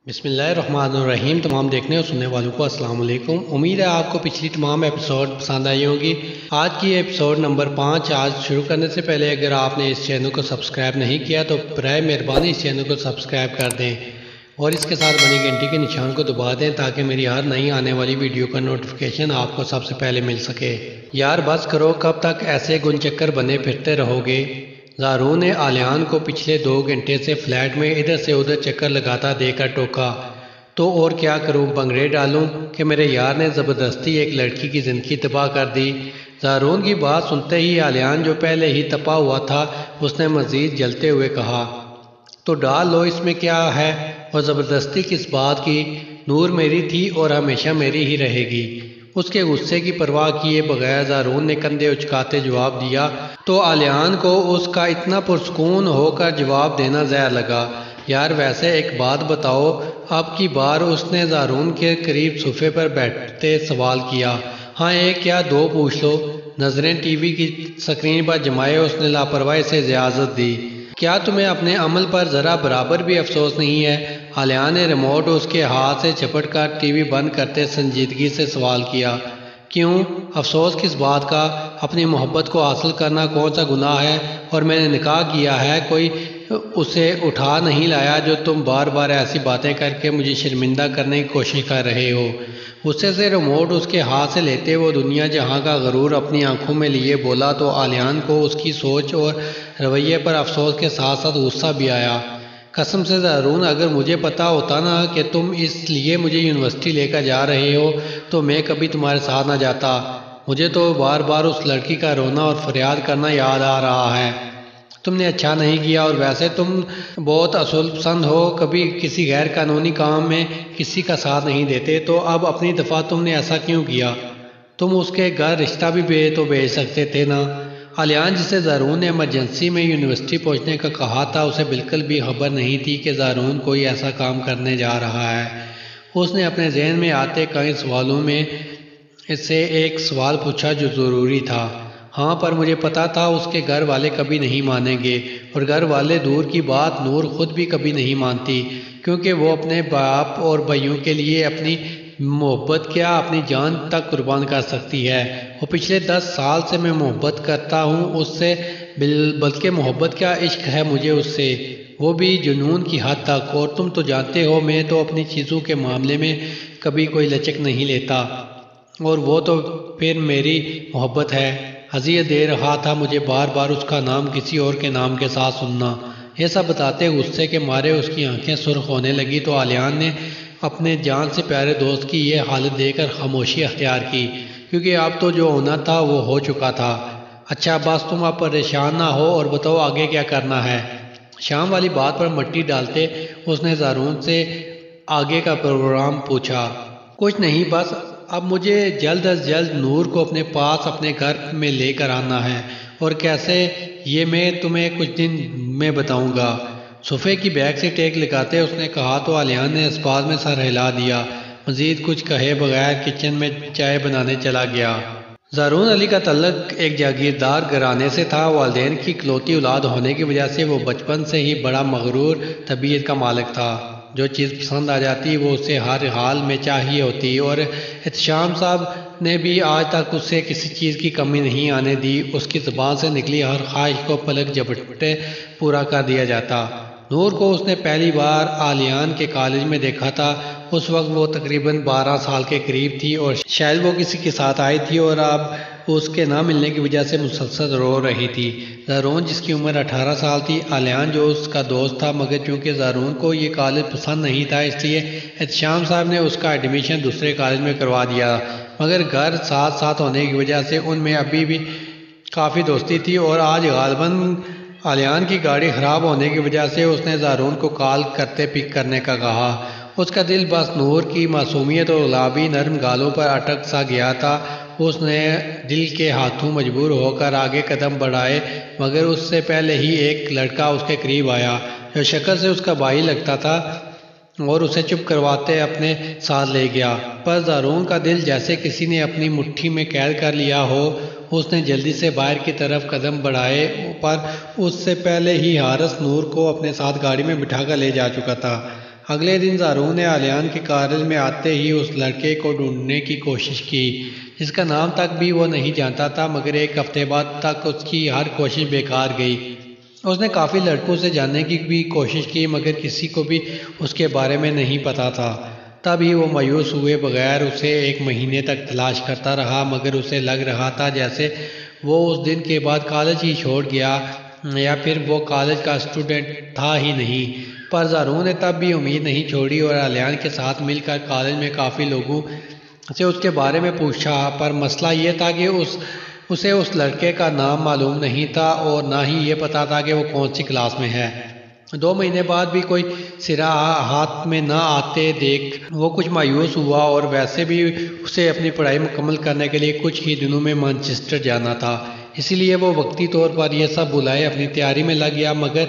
بسم اللہ الرحمن الرحیم۔ تمام دیکھنے اور سننے والوں کو السلام علیکم۔ امید ہے آپ کو پچھلی تمام ایپیسوڈ پسند آئی ہوں گی۔ آج کی ایپیسوڈ نمبر 5۔ آج شروع کرنے سے پہلے اگر آپ نے اس چینل کو سبسکرائب نہیں کیا تو برائے مہربانی اس چینل کو سبسکرائب کر دیں اور اس کے ساتھ بنی گھنٹی کے نشان کو دبا دیں تاکہ میری ہر نئی آنے والی ویڈیو کا نوٹیفیکیشن آپ کو سب سے پہلے مل سکے۔ یار بس کرو، کب تک ایسے گن چکر بنے پھرتے رہو گے؟ زارون نے آلیان کو پچھلے 2 گھنٹے سے فلیٹ میں ادھر سے ادھر چکر لگاتا دے کر ٹوکا۔ تو اور کیا کروں، بنگڑے ڈالوں کہ میرے یار نے زبردستی ایک لڑکی کی زندگی تباہ کر دی؟ زارون کی بات سنتے ہی آلیان جو پہلے ہی تپا ہوا تھا اس نے مزید جلتے ہوئے کہا، تو ڈال لو، اس میں کیا ہے؟ اور زبردستی کس بات کی؟ نور میری تھی اور ہمیشہ میری ہی رہے گی۔ اس کے غصے کی پرواہ کیے بغیر زارون نے کندھے اچکاتے جواب دیا تو آلیان کو اس کا اتنا پرسکون ہو کر جواب دینا زہر لگا۔ یار ویسے ایک بات بتاؤ، اب کی بار اس نے زارون کے قریب صوفے پر بیٹھتے سوال کیا۔ ہاں ایک کیا دو پوچھ لو۔ نظریں ٹی وی کی سکرین پر جمائے اس نے لاپرواہی سے اجازت دی۔ کیا تمہیں اپنے عمل پر ذرا برابر بھی افسوس نہیں ہے؟ آلیان نے ریموٹ اس کے ہاتھ سے جھپٹ کر ٹی وی بند کرتے سنجیدگی سے سوال کیا۔ کیوں افسوس کس بات کا؟ اپنی محبت کو حاصل کرنا کون سا گناہ ہے؟ اور میں نے نکاح کیا ہے، کوئی اسے اٹھا نہیں لایا جو تم بار بار ایسی باتیں کر کے مجھے شرمندہ کرنے کی کوشش کر رہے ہو۔ غصے سے ریموٹ اس کے ہاتھ سے لیتے وہ دنیا جہاں کا غرور اپنی آنکھوں میں لیے بولا تو آلیان کو اس کی سوچ اور رویے پر افسوس کے ساتھ ساتھ غصہ بھی آیا۔ قسم سے زارون، اگر مجھے پتا ہوتا نا کہ تم اس لیے مجھے یونیورسٹی لے کر جا رہے ہو تو میں کبھی تمہارے ساتھ نہ جاتا۔ مجھے تو بار بار اس لڑکی کا رونا اور فریاد کرنا یاد آ رہا ہے۔ تم نے اچھا نہیں کیا، اور ویسے تم بہت اصول پسند ہو، کبھی کسی غیر قانونی کام میں کسی کا ساتھ نہیں دیتے، تو اب اپنی دفعہ تم نے ایسا کیوں کیا؟ تم اس کے گھر رشتہ بھی بھیج سکتے تھے نا۔ آلیان جسے زارون نے ایمرجنسی میں یونیورسٹی پہنچنے کا کہا تھا اسے بالکل بھی خبر نہیں تھی کہ زارون کوئی ایسا کام کرنے جا رہا ہے۔ اس نے اپنے ذہن میں آتے کئی سوالوں میں اس سے ایک سوال پوچھا جو ضروری تھا۔ ہاں پر مجھے پتا تھا اس کے گھر والے کبھی نہیں مانیں گے، اور گھر والے دور کی بات نور خود بھی کبھی نہیں مانتی، کیونکہ وہ اپنے باپ اور بھائیوں کے لیے اپنی محبت کیا اپنی جان تک قربان کر سکتی ہے۔ وہ پچھلے 10 سال سے میں محبت کرتا ہوں اس سے، بلکہ محبت کیا عشق ہے مجھے اس سے، وہ بھی جنون کی حد تک۔ اور تم تو جانتے ہو میں تو اپنی چیزوں کے معاملے میں کبھی کوئی لچک نہیں لیتا، اور وہ تو پھر میری محبت ہے۔ اذیت دے رہا تھا مجھے بار بار اس کا نام کسی اور کے نام کے ساتھ سننا۔ یہ سب بتاتے غصے کے مارے اس کی آنکھیں سرخ ہونے لگی تو آلیان نے اپنے جان سے پیارے دوست کی یہ حالت دیکھ کر خاموشی اختیار کی، کیونکہ اب تو جو ہونا تھا وہ ہو چکا تھا۔ اچھا بس تم اب پریشان نہ ہو اور بتاؤ آگے کیا کرنا ہے؟ شام والی بات پر مٹی ڈالتے اس نے زارون سے آگے کا پروگرام پوچھا۔ کچھ نہیں، بس اب مجھے جلد از جلد نور کو اپنے پاس اپنے گھر میں لے کر آنا ہے، اور کیسے یہ میں تمہیں کچھ دن میں بتاؤں گا۔ صوفے کی بیک سے ٹیک لگاتے اس نے کہا تو آلیان نے اس بات میں سر ہلا دیا۔ مزید کچھ کہے بغیر کچن میں چائے بنانے چلا گیا۔ زارون علی کا تعلق ایک جاگیردار گھرانے سے تھا۔ والدین کی اکلوتی اولاد ہونے کی وجہ سے وہ بچپن سے ہی بڑا مغرور طبیعت کا مالک تھا۔ جو چیز پسند آ جاتی وہ اسے ہر حال میں چاہیے ہوتی، اور احتشام صاحب نے بھی آج تک اس سے کسی چیز کی کمی نہیں آنے دی۔ اس کی زبان سے نکلی ہر خواہش کو پلک جھپٹتے پورا کر دیا جاتا۔ نور کو اس نے پہلی بار آلیان کے کالج میں دیکھا تھا۔ اس وقت وہ تقریباً 12 سال کے قریب تھی، اور شاید وہ کسی کے ساتھ آئی تھی اور اب اس کے نہ ملنے کی وجہ سے مسلسل رو رہی تھی۔ زارون جس کی عمر 18 سال تھی، آلیان جو اس کا دوست تھا، مگر چونکہ زارون کو یہ کالج پسند نہیں تھا اس لیے احتشام صاحب نے اس کا ایڈمیشن دوسرے کالج میں کروا دیا، مگر گھر ساتھ ساتھ ہونے کی وجہ سے ان میں ابھی بھی کافی دوستی تھی۔ اور آج غالباً آلیان کی گاڑی خراب ہونے کی وجہ سے اس نے زارون کو کال کرتے پک کرنے کا کہا۔ اس کا دل بس نور کی معصومیت اور گلابی نرم گالوں پر اٹک سا گیا تھا۔ اس نے دل کے ہاتھوں مجبور ہو کر آگے قدم بڑھائے، مگر اس سے پہلے ہی ایک لڑکا اس کے قریب آیا جو شکل سے اس کا بھائی لگتا تھا، اور اسے چپ کرواتے اپنے ساتھ لے گیا۔ پر زارون کا دل جیسے کسی نے اپنی مٹھی میں قید کر لیا ہو۔ اس نے جلدی سے باہر کی طرف قدم بڑھائے، پر اس سے پہلے ہی حارث نور کو اپنے ساتھ گاڑی میں بٹھا کر لے جا چکا تھا۔ اگلے دن زارون نے علیان کے کالج میں آتے ہی اس لڑکے کو ڈھونڈنے کی کوشش کی جس کا نام تک بھی وہ نہیں جانتا تھا، مگر ایک ہفتے بعد تک اس کی ہر کوشش بیکار گئی۔ اس نے کافی لڑکوں سے جاننے کی بھی کوشش کی مگر کسی کو بھی اس کے بارے میں نہیں پتا تھا۔ تب ہی وہ مایوس ہوئے بغیر اسے ایک مہینے تک تلاش کرتا رہا، مگر اسے لگ رہا تھا جیسے وہ اس دن کے بعد کالج ہی چھوڑ گیا یا پھر وہ کالج کا اسٹوڈنٹ تھا ہی نہیں۔ پر زارون نے تب بھی امید نہیں چھوڑی اور علیان کے ساتھ مل کر کالج میں کافی لوگوں سے اس کے بارے میں پوچھا، پر مسئلہ یہ تھا کہ اسے اس لڑکے کا نام معلوم نہیں تھا اور نہ ہی یہ پتا تھا کہ وہ کون سی کلاس میں ہے۔ 2 مہینے بعد بھی کوئی سرا ہاتھ میں نہ آتے دیکھ وہ کچھ مایوس ہوا، اور ویسے بھی اسے اپنی پڑھائی مکمل کرنے کے لیے کچھ ہی دنوں میں مانچسٹر جانا تھا، اسی لیے وہ وقتی طور پر یہ سب بلائے اپنی تیاری میں لگ گیا، مگر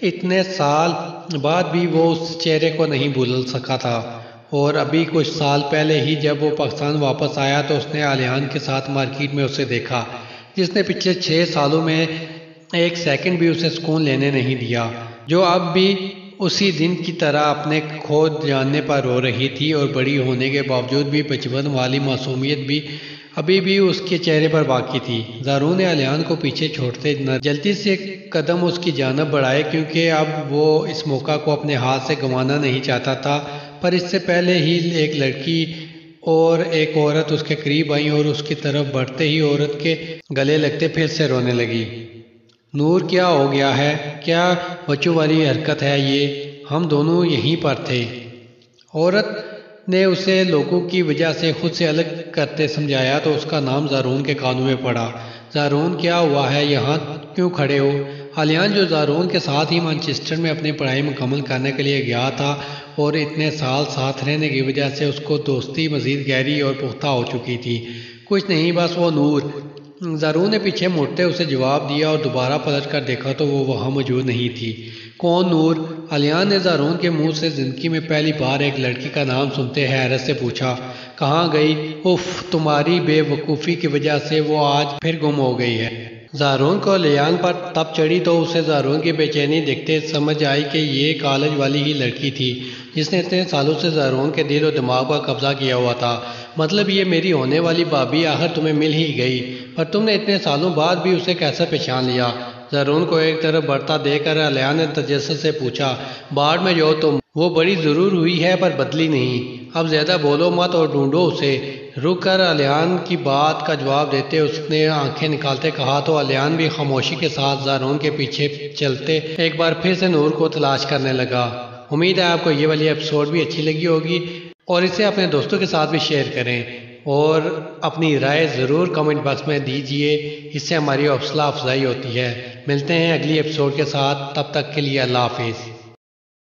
اتنے سال بعد بھی وہ اس چہرے کو نہیں بھول سکا تھا۔ اور ابھی کچھ سال پہلے ہی جب وہ پاکستان واپس آیا تو اس نے علیان کے ساتھ مارکیٹ میں اسے دیکھا جس نے پچھلے 6 سالوں میں ایک سیکنڈ بھی اسے سکون لینے نہیں دیا، جو اب بھی اسی دن کی طرح اپنے کھو جاننے پر رو رہی تھی اور بڑی ہونے کے باوجود بھی بچپن والی معصومیت بھی ابھی بھی اس کے چہرے پر باقی تھی۔ زارون نے علیان کو پیچھے چھوڑتے جلدی سے قدم اس کی جانب بڑھائے کیونکہ اب وہ اس موقع کو اپنے ہاتھ سے گنوانا نہیں چاہتا تھا، پر اس سے پہلے ہی ایک لڑکی اور ایک عورت اس کے قریب آئیں اور اس کی طرف بڑھتے ہی عورت کے گلے لگتے پھر سے رونے لگی۔ نور کیا ہو گیا ہے؟ کیا بچوں والی حرکت ہے یہ؟ ہم دونوں یہیں پر تھے۔ عورت نے اسے لوگوں کی وجہ سے خود سے الگ کرتے سمجھایا تو اس کا نام زارون کے کانوں میں پڑا۔ زارون کیا ہوا ہے؟ یہاں کیوں کھڑے ہو؟ علیان جو زارون کے ساتھ ہی مانچسٹر میں اپنی پڑھائی مکمل کرنے کے لیے گیا تھا اور اتنے سال ساتھ رہنے کی وجہ سے اس کو دوستی مزید گہری اور پختہ ہو چکی تھی۔ کچھ نہیں، بس وہ نور۔ زارون نے پیچھے مڑتے اسے جواب دیا اور دوبارہ پلٹ کر دیکھا تو وہ وہاں موجود نہیں تھی۔ کون نور؟ علیان نے زارون کے منہ سے زندگی میں پہلی بار ایک لڑکی کا نام سنتے حیرت سے پوچھا۔ کہاں گئی؟ اف، تمہاری بے وقوفی کی وجہ سے وہ آج پھر گم ہو گئی ہے۔ زارون کو علیان پر تب چڑھی تو اسے زارون کی بے چینی دیکھتے سمجھ آئی کہ یہ کالج والی ہی لڑکی تھی جس نے اتنے سالوں سے زارون کے دل و دماغ پر قبضہ کیا ہوا تھا۔ مطلب یہ میری ہونے والی بھابھی آخر تمہیں مل ہی گئی، پر تم نے اتنے سالوں بعد بھی اسے کیسے پہچان لیا؟ زارون کو ایک طرف بڑھتا دیکھ کر علیان نے تجسس سے پوچھا۔ باڑ میں جو تم، وہ بڑی ضرور ہوئی ہے پر بدلی نہیں۔ اب زیادہ بولو مت اور ڈھونڈو اسے۔ رک کر علیان کی بات کا جواب دیتے اس نے آنکھیں نکالتے کہا تو علیان بھی خاموشی کے ساتھ زارون کے پیچھے چلتے ایک بار پھر سے نور کو تلاش کرنے لگا۔ امید ہے آپ کو یہ والی ایپیسوڈ بھی اچھی لگی ہوگی اور اسے اپنے دوستوں کے ساتھ بھی شیئر کریں اور اپنی رائے ضرور کمنٹ باکس میں دیجیے، اس سے ہماری حوصلہ افزائی ہوتی ہے۔ ملتے ہیں اگلی ایپیسوڈ کے ساتھ، تب تک کے لیے اللہ حافظ۔